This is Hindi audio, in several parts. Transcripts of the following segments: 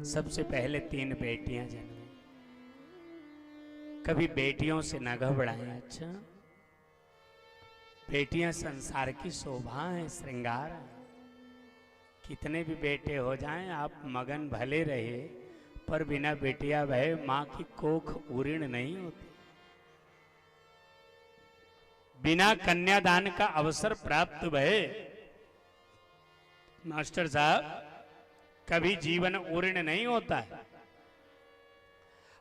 सबसे पहले 3 बेटियां जन्मी। कभी बेटियों से न घबराएं। अच्छा, बेटियां संसार की शोभा है, श्रृंगार है। कितने भी बेटे हो जाएं आप मगन भले रहे, पर बिना बेटिया भय मां की कोख उऋण नहीं होती। बिना कन्यादान का अवसर प्राप्त भय मास्टर साहब कभी जीवन उऋण नहीं होता है।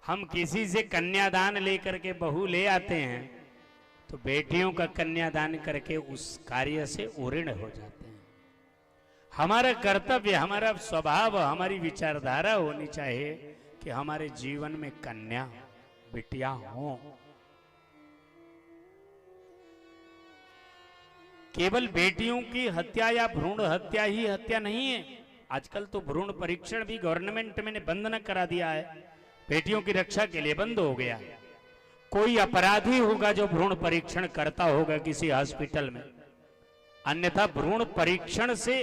हम किसी से कन्यादान लेकर के बहू ले आते हैं तो बेटियों का कन्यादान करके उस कार्य से उऋण हो जाते हैं। हमारा कर्तव्य, हमारा स्वभाव, हमारी विचारधारा होनी चाहिए कि हमारे जीवन में कन्या बिटिया हो। केवल बेटियों की हत्या या भ्रूण हत्या ही हत्या नहीं है। आजकल तो भ्रूण परीक्षण भी गवर्नमेंट में ने बंद न करा दिया है, बेटियों की रक्षा के लिए बंद हो गया। कोई अपराधी होगा जो भ्रूण परीक्षण करता होगा किसी हॉस्पिटल में, अन्यथा भ्रूण परीक्षण से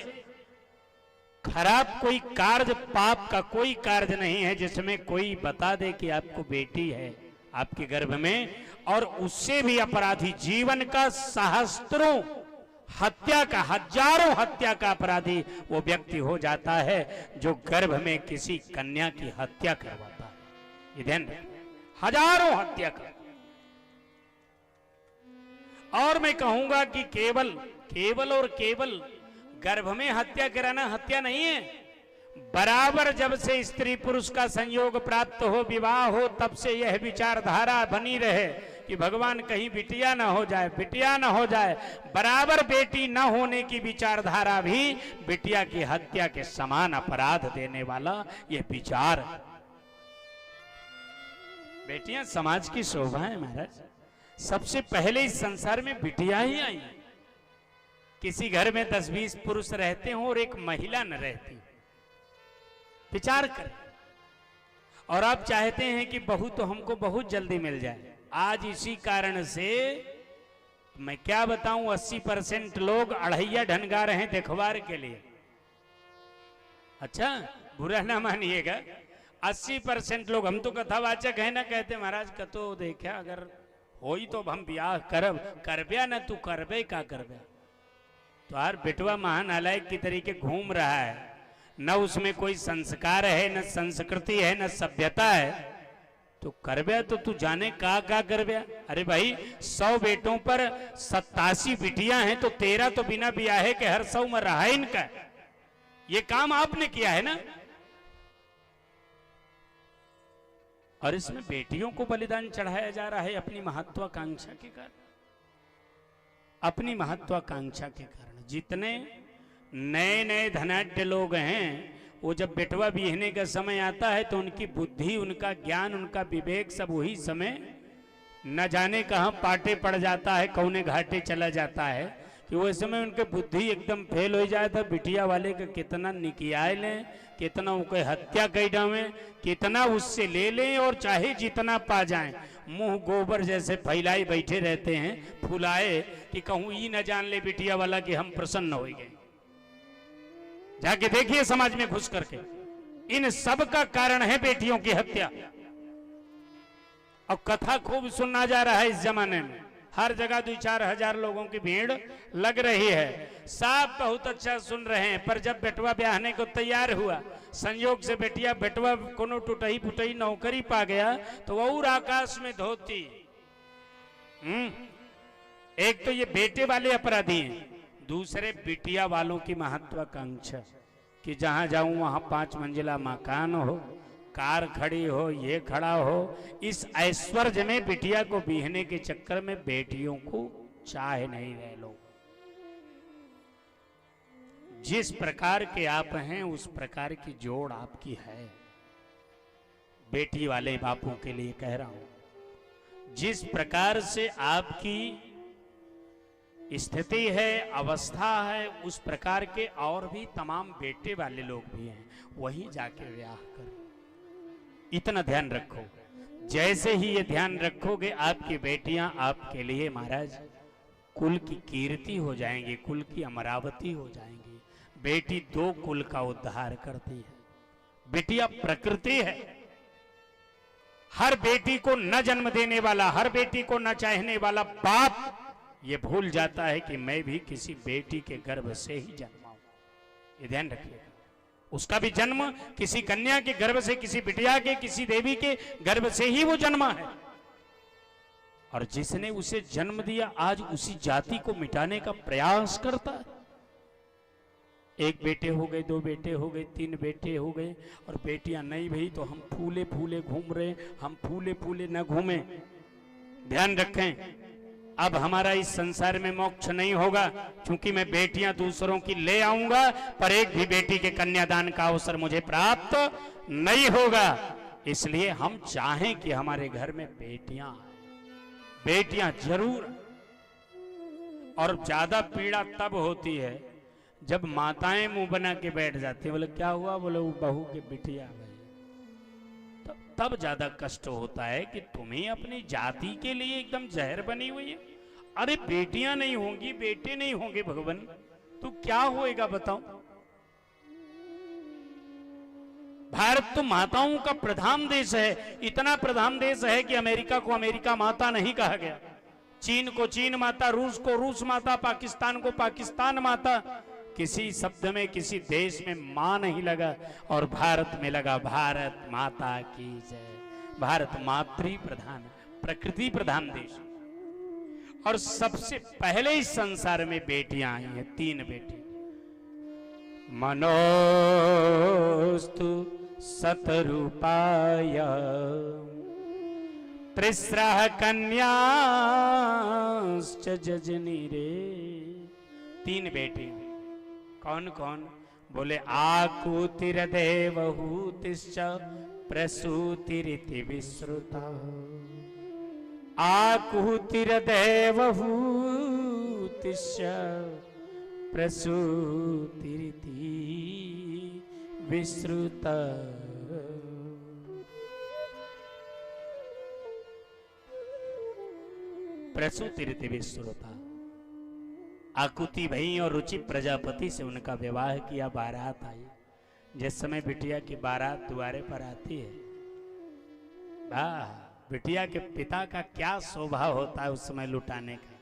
खराब कोई कार्य, पाप का कोई कार्य नहीं है जिसमें कोई बता दे कि आपको बेटी है आपके गर्भ में, और उससे भी अपराधी, जीवन का सहस्त्रों हत्या का, हजारों हत्या का अपराधी वो व्यक्ति हो जाता है जो गर्भ में किसी कन्या की हत्या करवाता है। ये ध्यान रखें, हजारों हत्या का। और मैं कहूंगा कि केवल और केवल गर्भ में हत्या कराना हत्या नहीं है। बराबर जब से स्त्री पुरुष का संयोग प्राप्त हो, विवाह हो, तब से यह विचारधारा बनी रहे कि भगवान कहीं बिटिया ना हो जाए, बिटिया ना हो जाए। बराबर बेटी न होने की विचारधारा भी बिटिया की हत्या के समान अपराध देने वाला यह विचार। बेटियां समाज की शोभा है महाराज। सबसे पहले इस संसार में बिटिया ही आई। किसी घर में 10-20 पुरुष रहते हो और एक महिला न रहती, विचार करें। और आप चाहते हैं कि बहू तो हमको बहुत जल्दी मिल जाए। आज इसी कारण से मैं क्या बताऊं, 80% लोग अढ़ैया ढनगा रहे हैं देखवार के लिए। अच्छा, बुरा ना मानिएगा, 80% लोग, हम तो कथावाचक है ना, कहते महाराज कतो देखा अगर होई तो हम ब्याह करब, करब्या ना तू करबे का करबे। तो यार बेटवा महानालायक की तरीके घूम रहा है, न उसमें कोई संस्कार है, न संस्कृति है, न सभ्यता है, तो करब्या तो तू जाने का करब्या। अरे भाई 100 बेटों पर 87 बिटियां हैं, तो 13 तो बिना ब्याहे के हर 100 में रहा इनका। ये काम आपने किया है ना। और इसमें बेटियों को बलिदान चढ़ाया जा रहा है अपनी महत्वाकांक्षा के कारण, अपनी महत्वाकांक्षा के कारण। जितने नए नए धनाढ्य लोग हैं, वो जब बेटवा बीहने का समय आता है तो उनकी बुद्धि, उनका ज्ञान, उनका विवेक सब वही समय न जाने कहां पाटे पड़ जाता है, कौने घाटे चला जाता है कि वो समय उनके बुद्धि एकदम फेल हो जाए। था बिटिया वाले का कितना निकियाय लें, कितना उनके हत्या कर डावें, कितना उससे ले लें, और चाहे जितना पा जाएं, मुंह गोबर जैसे फैलाए बैठे रहते हैं, फुलाए कि कहूं ई न जान ले बिटिया वाला कि हम प्रसन्न हो गए। जाके देखिए समाज में घुस करके, इन सब का कारण है बेटियों की हत्या। और कथा खूब सुनना जा रहा है इस जमाने में, हर जगह 2-4 हजार लोगों की भीड़ लग रही है, सब बहुत अच्छा सुन रहे हैं। पर जब बेटवा ब्याहने को तैयार हुआ, संयोग से बेटवा कोनो टूटही फुटही नौकरी पा गया, तो और आकाश में धोती। एक तो ये बेटे वाले अपराधी हैं, दूसरे बिटिया वालों की महत्वाकांक्षा कि जहां जाऊं वहां 5 मंजिला मकान हो, कार खड़ी हो, ये खड़ा हो। इस ऐश्वर्य में बिटिया को बीहने के चक्कर में बेटियों को चाह नहीं रहे लोग। जिस प्रकार के आप हैं उस प्रकार की जोड़ आपकी है। बेटी वाले बापों के लिए कह रहा हूं, जिस प्रकार से आपकी स्थिति है, अवस्था है, उस प्रकार के और भी तमाम बेटे वाले लोग भी हैं, वहीं जाके ब्याह करो। इतना ध्यान रखो। जैसे ही ये ध्यान रखोगे, आपकी बेटियां आपके लिए महाराज कुल की कीर्ति हो जाएंगी, कुल की अमरावती हो जाएंगी। बेटी 2 कुल का उद्धार करती है। बिटिया प्रकृति है। हर बेटी को न जन्म देने वाला, हर बेटी को न चाहने वाला बाप ये भूल जाता है कि मैं भी किसी बेटी के गर्भ से ही जन्मा हूं। ये ध्यान रखिएगा, उसका भी जन्म किसी कन्या के गर्भ से, किसी बिटिया के, किसी देवी के गर्भ से ही वो जन्मा है। और जिसने उसे जन्म दिया आज उसी जाति को मिटाने का प्रयास करता है। एक बेटे हो गए, दो बेटे हो गए, तीन बेटे हो गए, और बेटियां नहीं भई तो हम फूले फूले घूम रहे, हम फूले फूले न घूमें। ध्यान रखें, अब हमारा इस संसार में मोक्ष नहीं होगा, क्योंकि मैं बेटियां दूसरों की ले आऊंगा, पर एक भी बेटी के कन्यादान का अवसर मुझे प्राप्त नहीं होगा। इसलिए हम चाहें कि हमारे घर में बेटियां जरूर। और ज्यादा पीड़ा तब होती है जब माताएं मुंह बना के बैठ जाती है, बोले क्या हुआ, बोले वो बहू की बिटिया गई। तब ज्यादा कष्ट होता है कि तुम्हें अपनी जाति के लिए एकदम जहर बनी हुई है। अरे बेटियां नहीं होंगी, बेटे नहीं होंगे भगवान, तो क्या होएगा बताओ। भारत तो माताओं का प्रधान देश है, इतना प्रधान देश है कि अमेरिका को अमेरिका माता नहीं कहा गया, चीन को चीन माता, रूस को रूस माता, पाकिस्तान को पाकिस्तान माता। किसी शब्द में, किसी देश में मां नहीं लगा, और भारत में लगा भारत माता की जय। भारत मातृ प्रधान, प्रकृति प्रधान देश। और सबसे पहले इस संसार में बेटियां आई हैं, 3 बेटी। मनोस्तु शतरूपाय त्रिस्रः कन्याश्च जजनीरे। 3 बेटी। कौन कौन? बोले आकुतिर्देवहूतिश्च प्रसूतिरिति विश्रुता। आकुतिर्देवहूतिश्च प्रसूतिरिति विश्रुता। प्रसूतिरिति विश्रुता। आकुति भई और रुचि प्रजापति से उनका विवाह किया, बारात आई। जिस समय बिटिया की बारात द्वारे पर आती है, वाह, बिटिया के पिता का क्या स्वभाव होता है उस समय लुटाने का।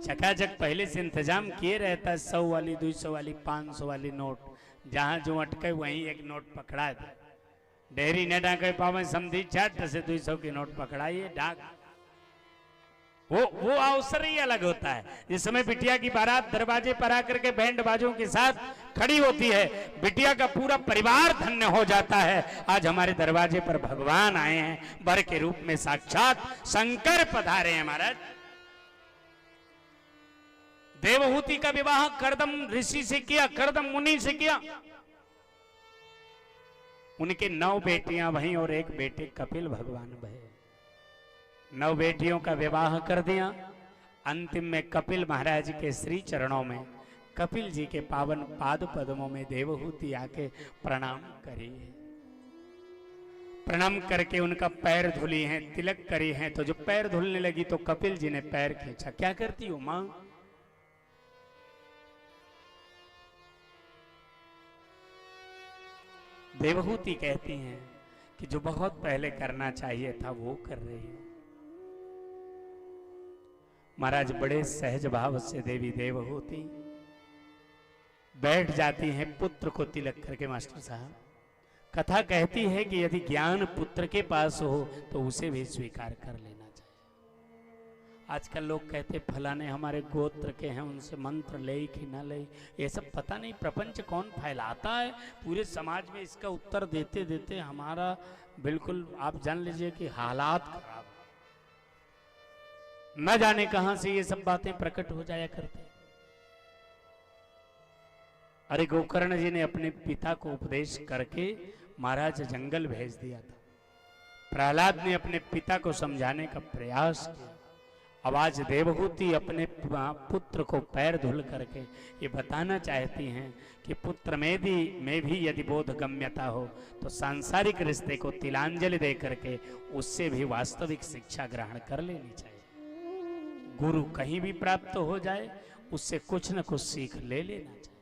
चकाचक पहले से इंतजाम किए रहता है, 100 वाली, 200 वाली, 500 वाली नोट, जहां जो अटके वहीं एक नोट पकड़ा दे। डेहरी न डाके पावे समझी, झट से 200 की नोट पकड़ाइए, डाक। वो अवसर ही अलग होता है। जिस समय बिटिया की बारात दरवाजे पर आकर के बैंड बाजों के साथ खड़ी होती है, बिटिया का पूरा परिवार धन्य हो जाता है। आज हमारे दरवाजे पर भगवान आए हैं, वर के रूप में साक्षात शंकर पधारे हैं महाराज। देवहूति का विवाह कर्दम ऋषि से किया, कर्दम मुनि से किया। उनके 9 बेटियां वहीं और 1 बेटे कपिल भगवान भये। 9 बेटियों का विवाह कर दिया। अंतिम में कपिल महाराज के श्री चरणों में, कपिल जी के पावन पाद पद्मों में देवहूति आके प्रणाम करी है। प्रणाम करके उनका पैर धुली हैं, तिलक करी हैं। तो जो पैर धुलने लगी तो कपिल जी ने पैर खींचा। क्या करती हो मां? देवहूति कहती हैं कि जो बहुत पहले करना चाहिए था वो कर रही है। महाराज बड़े सहज भाव से देवी देवहूति बैठ जाती हैं पुत्र को तिलक करके। मास्टर साहब, कथा कहती है कि यदि ज्ञान पुत्र के पास हो तो उसे भी स्वीकार कर लेना चाहिए। आजकल लोग कहते फलाने हमारे गोत्र के हैं, उनसे मंत्र ले कि ना ले। ये सब पता नहीं प्रपंच कौन फैलाता है। पूरे समाज में इसका उत्तर देते देते हमारा बिल्कुल आप जान लीजिए कि हालात खराब, न जाने कहां से ये सब बातें प्रकट हो जाया करते। अरे गोकर्ण जी ने अपने पिता को उपदेश करके महाराज जंगल भेज दिया था। प्रहलाद ने अपने पिता को समझाने का प्रयास किया। अब आज देवहूति अपने पुत्र को पैर धुल करके ये बताना चाहती हैं कि पुत्र में भी यदि बोध गम्यता हो तो सांसारिक रिश्ते को तिलांजलि दे करके उससे भी वास्तविक शिक्षा ग्रहण कर लेनी चाहिए। गुरु कहीं भी प्राप्त हो जाए, उससे कुछ न कुछ सीख ले लेना चाहिए।